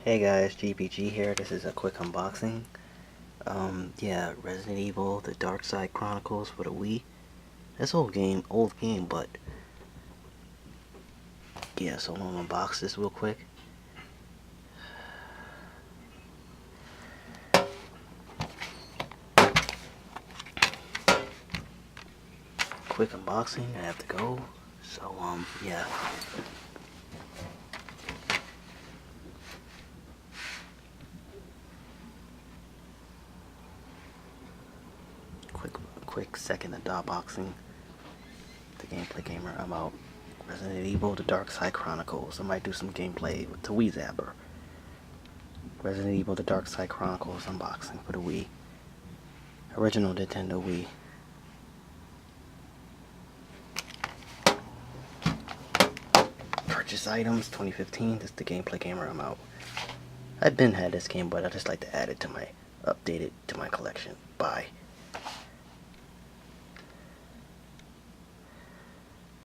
Hey guys, GPG here. This is a quick unboxing. Yeah, Resident Evil, the Darkside Chronicles for the Wii. This old game, but yeah, so I'm gonna unbox this real quick. Quick unboxing, I have to go. So, yeah. Quick second of unboxing. The gameplay gamer, I'm out. Resident Evil, the Darkside Chronicles. I might do some gameplay with the Wii Zapper. Resident Evil, the Darkside Chronicles unboxing for the Wii. Original Nintendo Wii. Purchase items 2015. This is the gameplay gamer. I'm out. I've been had this game, but I just like to add it to my updated to my collection. Bye.